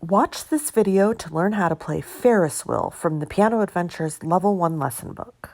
Watch this video to learn how to play Ferris Wheel from the Piano Adventures Level 1 lesson book.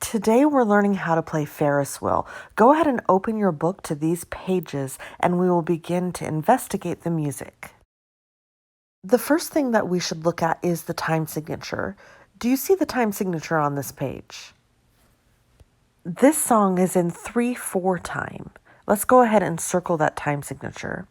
Today we're learning how to play Ferris Wheel. Go ahead and open your book to these pages and we will begin to investigate the music. The first thing that we should look at is the time signature. Do you see the time signature on this page? This song is in 3/4 time. Let's go ahead and circle that time signature.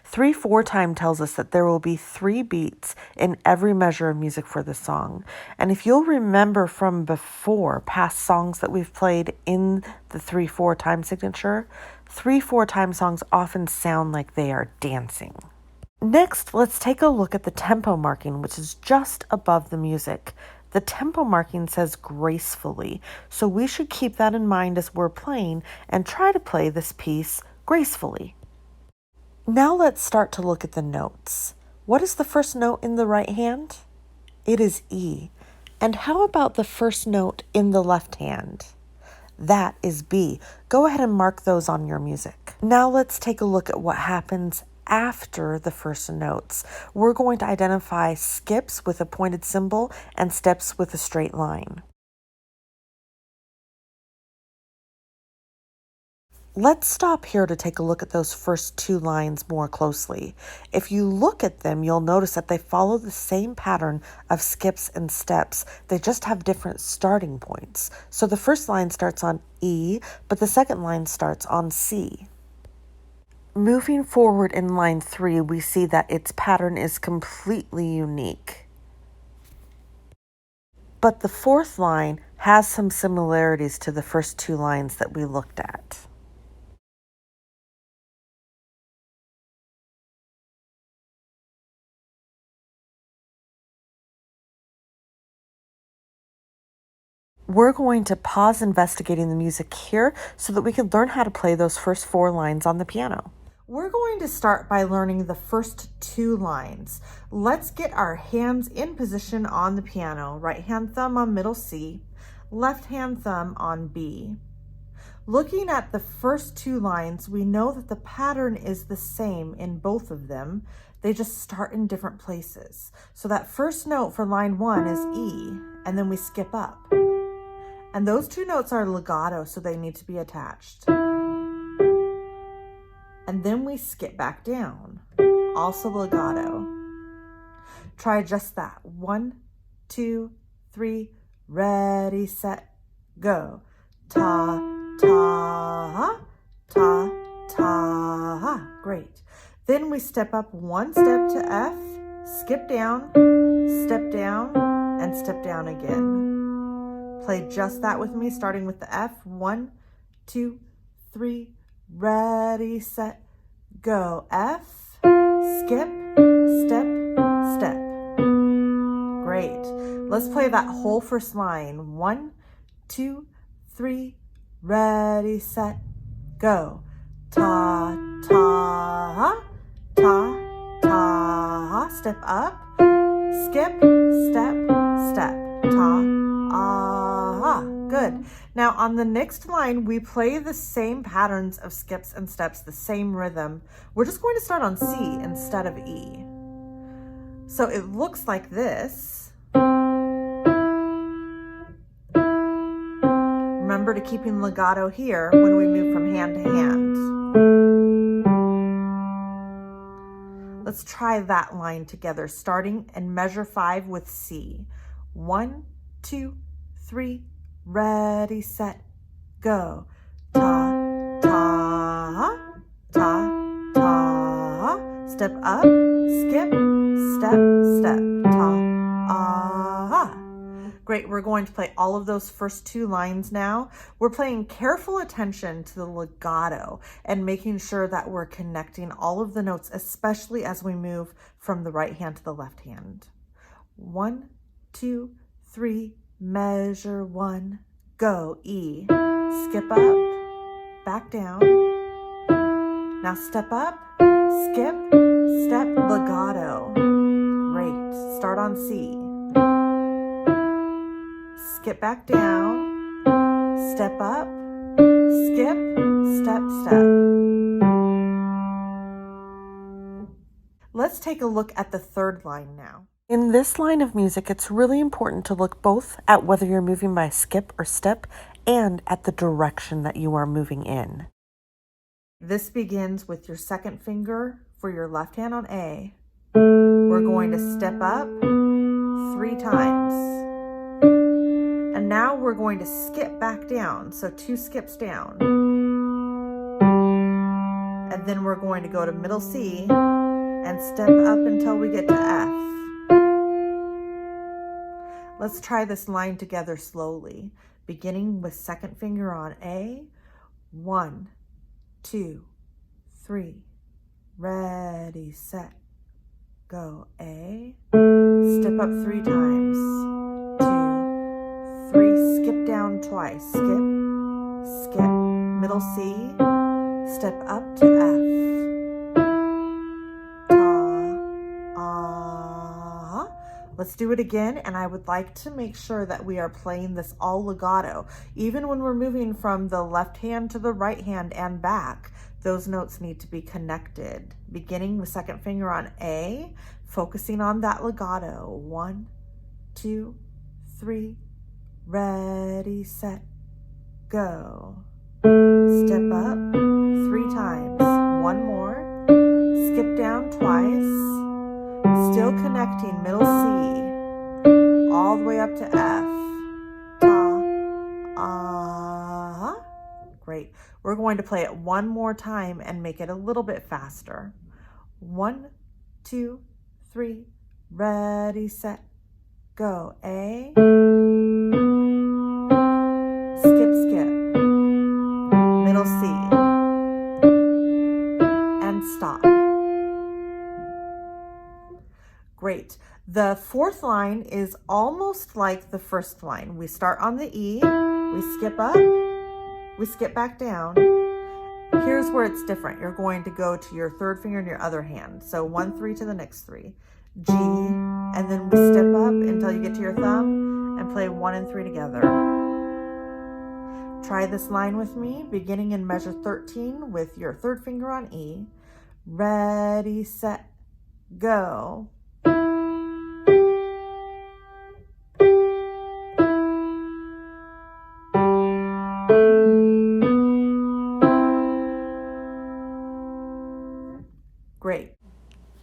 3/4 time tells us that there will be 3 beats in every measure of music for the song. And if you'll remember from before, past songs that we've played in the 3/4 time signature, 3/4 time songs often sound like they are dancing. Next, let's take a look at the tempo marking, which is just above the music. The tempo marking says gracefully, so we should keep that in mind as we're playing and try to play this piece gracefully. Now let's start to look at the notes. What is the first note in the right hand? It is E. And how about the first note in the left hand? That is B. Go ahead and mark those on your music. Now let's take a look at what happens after the first notes. We're going to identify skips with a pointed symbol and steps with a straight line. Let's stop here to take a look at those first 2 lines more closely. If you look at them, you'll notice that they follow the same pattern of skips and steps. They just have different starting points. So the first line starts on E, but the second line starts on C. Moving forward in line 3, we see that its pattern is completely unique. But the 4th line has some similarities to the first 2 lines that we looked at. We're going to pause investigating the music here so that we can learn how to play those first 4 lines on the piano. We're going to start by learning the first 2 lines. Let's get our hands in position on the piano. Right hand thumb on middle C, left hand thumb on B. Looking at the first 2 lines, we know that the pattern is the same in both of them. They just start in different places. So that first note for line 1 is E, and then we skip up. And those 2 notes are legato, so they need to be attached. And then we skip back down, also legato. Try just that. 1, 2, 3, ready, set, go. Ta, ta, ta, ta. Great. Then we step up 1 step to F, skip down, and step down again. Play just that with me, starting with the F. 1, 2, 3, ready, set, go. F, skip, step, step. Great. Let's play that whole first line. 1, 2, 3, ready, set, go. Ta, ta, ta, ta. Step up, skip, step, step. Ta, ah, good. Now on the next line, we play the same patterns of skips and steps, the same rhythm. We're just going to start on C instead of E. So it looks like this. Remember to keep in legato here when we move from hand to hand. Let's try that line together, starting in measure 5 with C. 1, 2, 3, ready, set, go. Ta, ta, ta, ta. Step up, skip, step, step, ta, ah. Great, we're going to play all of those first two lines now. We're paying careful attention to the legato and making sure that we're connecting all of the notes, especially as we move from the right hand to the left hand. 1, 2, 3, measure 1, go, E. Skip up, back down. Now step up, skip, step, legato. Great, start on C. Skip back down, step up, skip, step, step. Let's take a look at the third line now. In this line of music, it's really important to look both at whether you're moving by skip or step and at the direction that you are moving in. This begins with your second finger for your left hand on A. We're going to step up 3 times. And now we're going to skip back down, so 2 skips down. And then we're going to go to middle C and step up until we get to F. Let's try this line together slowly, beginning with second finger on A. 1, 2, 3, ready, set, go, A. Step up 3 times, 2, 3, skip down twice, skip, skip, middle C, step up to F. Let's do it again, and I would like to make sure that we are playing this all legato. Even when we're moving from the left hand to the right hand and back, those notes need to be connected. Beginning with second finger on A, focusing on that legato. 1, 2, 3, ready, set, go. Step up 3 times, 1 more, skip down twice, still connecting middle C, all the way up to F. Ta, ah. Great. We're going to play it one more time and make it a little bit faster. 1, 2, 3, ready, set, go. A. Skip, skip. Middle C. And stop. Great. The fourth line is almost like the first line. We start on the E, we skip up, we skip back down. Here's where it's different. You're going to go to your third finger in your other hand. So 1, 3 to the next 3. G, and then we step up until you get to your thumb and play 1 and 3 together. Try this line with me, beginning in measure 13 with your third finger on E. Ready, set, go. Great.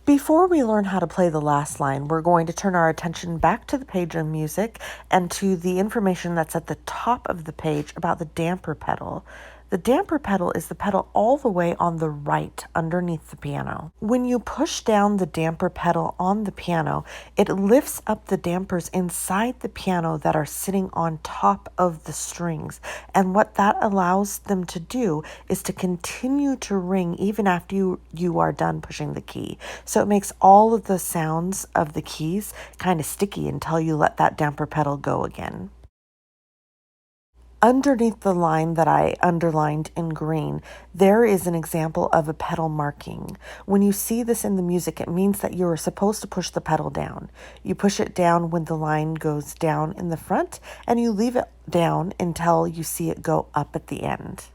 Before we learn how to play the last line, we're going to turn our attention back to the page of music and to the information that's at the top of the page about the damper pedal. The damper pedal is the pedal all the way on the right underneath the piano. When you push down the damper pedal on the piano, it lifts up the dampers inside the piano that are sitting on top of the strings. And what that allows them to do is to continue to ring even after you are done pushing the key. So it makes all of the sounds of the keys kind of sticky until you let that damper pedal go again. Underneath the line that I underlined in green, there is an example of a pedal marking. When you see this in the music, it means that you are supposed to push the pedal down. You push it down when the line goes down in the front, and you leave it down until you see it go up at the end.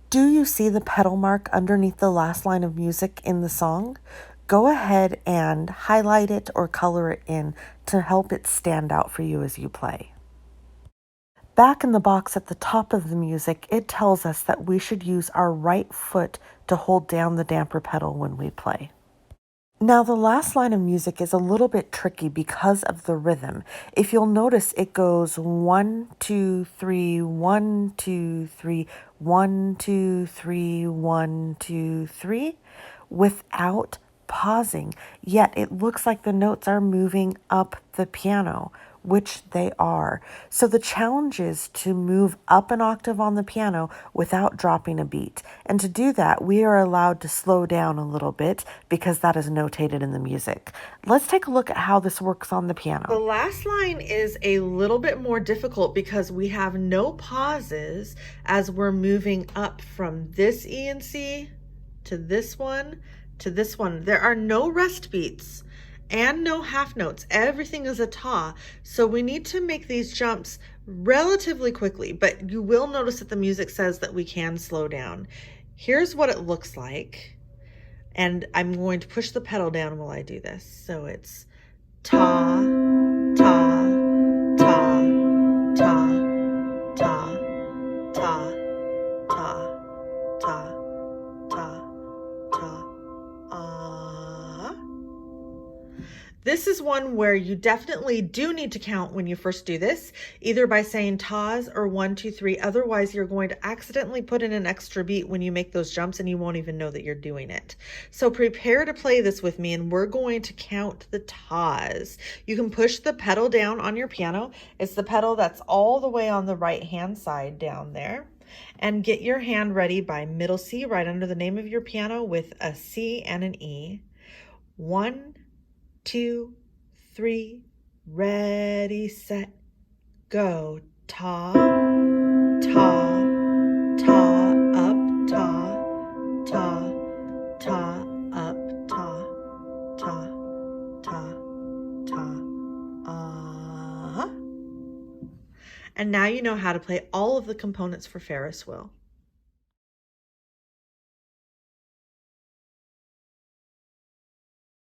Do you see the pedal mark underneath the last line of music in the song? Go ahead and highlight it or color it in to help it stand out for you as you play. Back in the box at the top of the music, it tells us that we should use our right foot to hold down the damper pedal when we play. Now, the last line of music is a little bit tricky because of the rhythm. If you'll notice, it goes 1, 2, 3, 1, 2, 3, 1, 2, 3, 1, 2, 3, without pausing, yet it looks like the notes are moving up the piano, which they are. So the challenge is to move up an octave on the piano without dropping a beat. And to do that, we are allowed to slow down a little bit because that is notated in the music. Let's take a look at how this works on the piano. The last line is a little bit more difficult because we have no pauses as we're moving up from this E and C to this one to this one. There are no rest beats and no half notes. Everything is a ta. So we need to make these jumps relatively quickly, but you will notice that the music says that we can slow down. Here's what it looks like. And I'm going to push the pedal down while I do this. So it's ta, ta, ta, ta, ta, ta, ta, ta, ta, ta, This is one where you definitely do need to count when you first do this, either by saying tas or 1, 2, 3. Otherwise, you're going to accidentally put in an extra beat when you make those jumps and you won't even know that you're doing it. So prepare to play this with me and we're going to count the tas. You can push the pedal down on your piano. It's the pedal that's all the way on the right-hand side down there. And get your hand ready by middle C right under the name of your piano with a C and an E. 1, 2, 3, ready, set, go. Ta, ta, ta, up, ta, ta, ta, up, ta, ta, ta, ta, And now you know how to play all of the components for Ferris Wheel.